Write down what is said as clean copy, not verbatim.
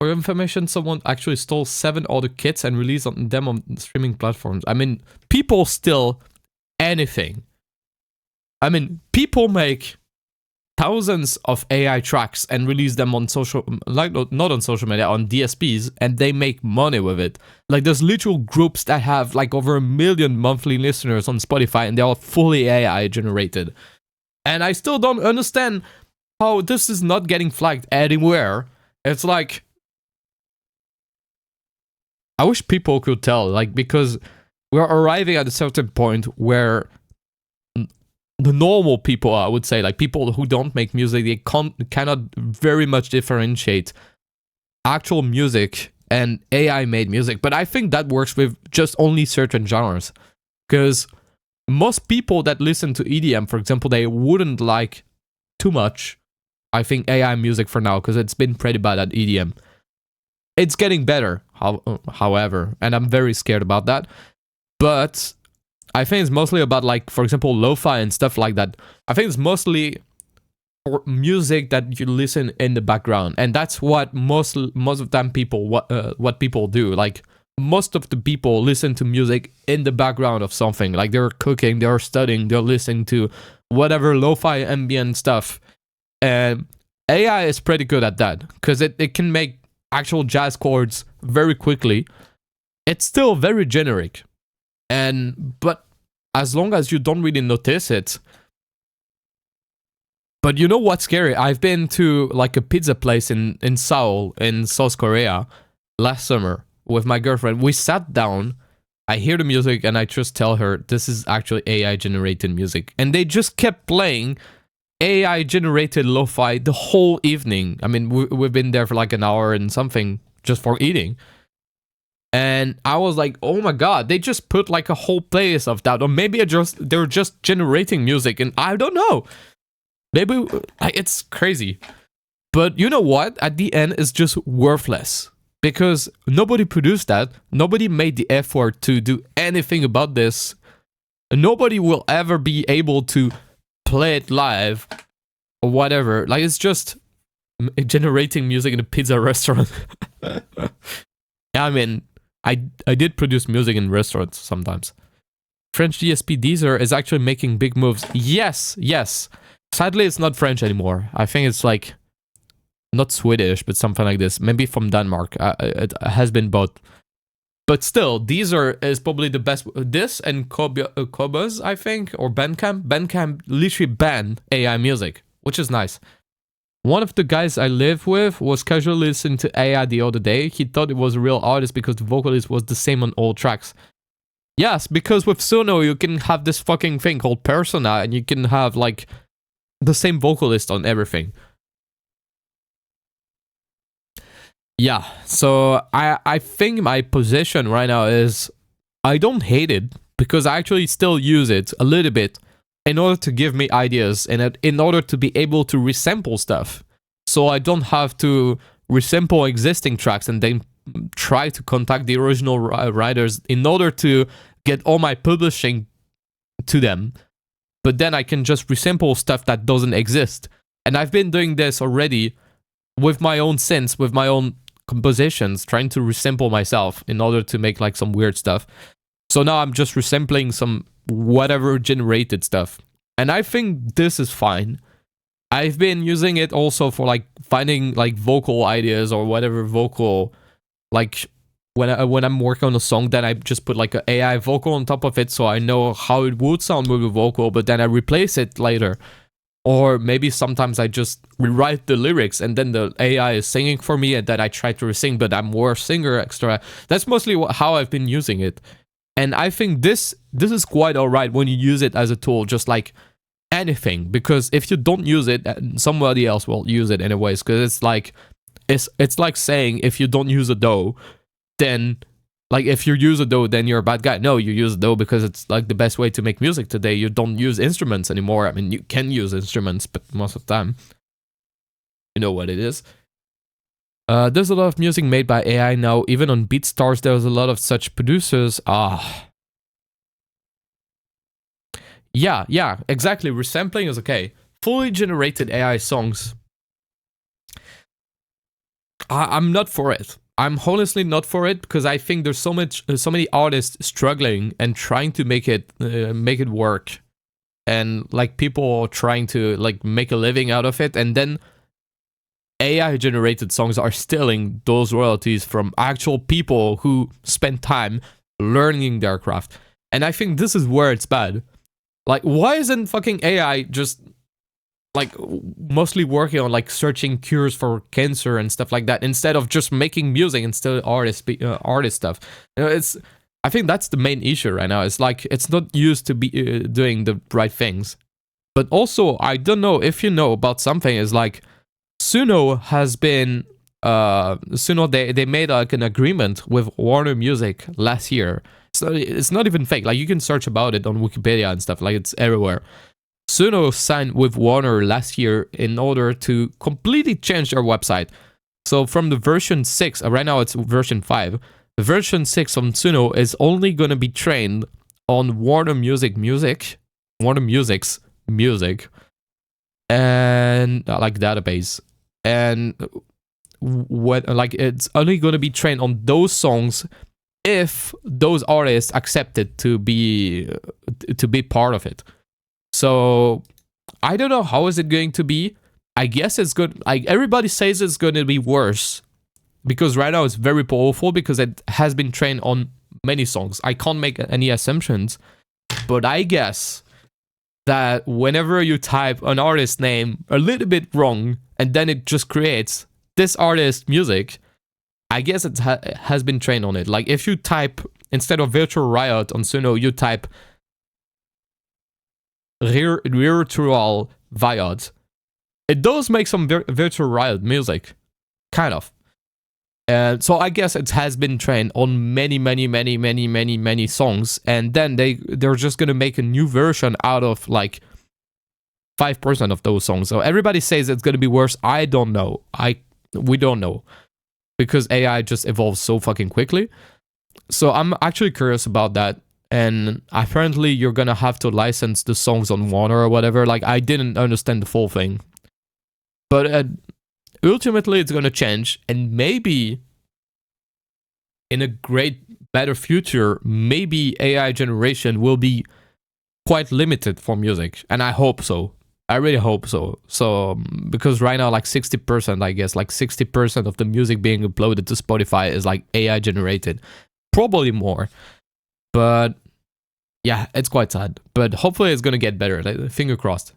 For your information, someone actually stole 7 other kits and released them on streaming platforms. I mean, people steal anything. I mean, people make thousands of AI tracks and release them on social, like not on social media, on DSPs, and they make money with it. Like there's literal groups that have like over 1 million monthly listeners on Spotify, and they're all fully AI generated. And I still don't understand how this is not getting flagged anywhere. It's like, I wish people could tell, like, because we're arriving at a certain point where the normal people, I would say, like people who don't make music, they cannot very much differentiate actual music and AI made music. But I think that works with just only certain genres, because most people that listen to EDM, for example, they wouldn't like too much, I think, AI music for now, because it's been pretty bad at EDM. It's getting better, however, and I'm very scared about that. But I think it's mostly about, like, for example, lo-fi and stuff like that. I think it's mostly for music that you listen in the background, and that's what most of the time people what people do. Like most of the people listen to music in the background of something, like they're cooking, they're studying, they're listening to whatever lo-fi ambient stuff. And AI is pretty good at that, because it can make actual jazz chords very quickly. It's still very generic, but as long as you don't really notice it. But you know what's scary? I've been to like a pizza place in Seoul, in South Korea, last summer with my girlfriend. We sat down, I hear the music, and I just tell her, this is actually AI generated music. And they just kept playing AI generated lo-fi the whole evening. I mean, we've been there for like an hour and something just for eating. And I was like, oh my god, they just put like a whole playlist of that. Or maybe they're just generating music, and I don't know. Maybe it's crazy. But you know what? At the end, it's just worthless. Because nobody produced that. Nobody made the effort to do anything about this. Nobody will ever be able to play it live or whatever. Like, it's just generating music in a pizza restaurant. I mean, I did produce music in restaurants sometimes. French DSP Deezer is actually making big moves. Yes. Sadly, it's not French anymore. I think it's like, not Swedish, but something like this. Maybe from Denmark. It has been both. But still, Deezer is probably the best. This and Qobuz, I think, or Bandcamp. Bandcamp literally banned AI music, which is nice. One of the guys I live with was casually listening to AI the other day. He thought it was a real artist because the vocalist was the same on all tracks. Yes, because with Suno, you can have this fucking thing called persona, and you can have, like, the same vocalist on everything. Yeah, so I think my position right now is I don't hate it, because I actually still use it a little bit in order to give me ideas and in order to be able to resample stuff. So I don't have to resample existing tracks and then try to contact the original writers in order to get all my publishing to them. But then I can just resample stuff that doesn't exist. And I've been doing this already with my own synths, with my own compositions, trying to resample myself in order to make like some weird stuff. So now I'm just resampling some whatever generated stuff. And I think this is fine. I've been using it also for like finding like vocal ideas or whatever vocal, like when I'm working on a song, then I just put like an AI vocal on top of it so I know how it would sound with a vocal, but then I replace it later. Or maybe sometimes I just rewrite the lyrics and then the AI is singing for me and then I try to sing, but I'm more singer extra. That's mostly how I've been using it. And I think this is quite alright when you use it as a tool, just like anything. Because if you don't use it, somebody else will use it anyways. Because it's like saying if you don't use a DAW, then... Like, if you use a DAW, then you're a bad guy. No, you use a DAW because it's, like, the best way to make music today. You don't use instruments anymore. I mean, you can use instruments, but most of the time, you know what it is. There's a lot of music made by AI now. Even on BeatStars, there's a lot of such producers. Yeah, exactly. Resampling is okay. Fully generated AI songs. I'm not for it. I'm honestly not for it because I think there's so many artists struggling and trying to make it work, and like people trying to like make a living out of it, and then AI generated songs are stealing those royalties from actual people who spend time learning their craft. And I think this is where it's bad. Like, why isn't fucking AI just like mostly working on like searching cures for cancer and stuff like that instead of just making music and still artist stuff? You know, it's I think that's the main issue right now. It's like it's not used to be doing the right things. But also, I don't know if you know about something. Is like Suno has been Suno they made like an agreement with Warner Music last year. So it's not even fake. Like you can search about it on Wikipedia and stuff. Like it's everywhere. Suno signed with Warner last year in order to completely change their website. So from the version 6, right now it's version 5. The version 6 on Suno is only going to be trained on Warner Music's music, and like database. And what like it's only going to be trained on those songs if those artists accept it to be part of it. So I don't know how is it going to be. I guess it's good. Like everybody says it's going to be worse because right now it's very powerful because it has been trained on many songs. I can't make any assumptions, but I guess that whenever you type an artist name a little bit wrong and then it just creates this artist music, I guess it has been trained on it. Like if you type, instead of Virtual Riot on Suno, you type Virtual Riot, it does make some Virtual Riot music, kind of. And so I guess it has been trained on many songs, and then they're just gonna make a new version out of like 5% of those songs. So everybody says it's gonna be worse. I don't know. We don't know because AI just evolves so fucking quickly. So I'm actually curious about that. And apparently you're gonna have to license the songs on Warner or whatever. Like I didn't understand the full thing, but ultimately it's gonna change, and maybe in a better future, maybe AI generation will be quite limited for music, and I hope so. I really hope so. So because right now, like 60%, I guess, like 60% of the music being uploaded to Spotify is like AI generated, probably more. But yeah, it's quite sad. But hopefully it's gonna get better. Like, finger crossed.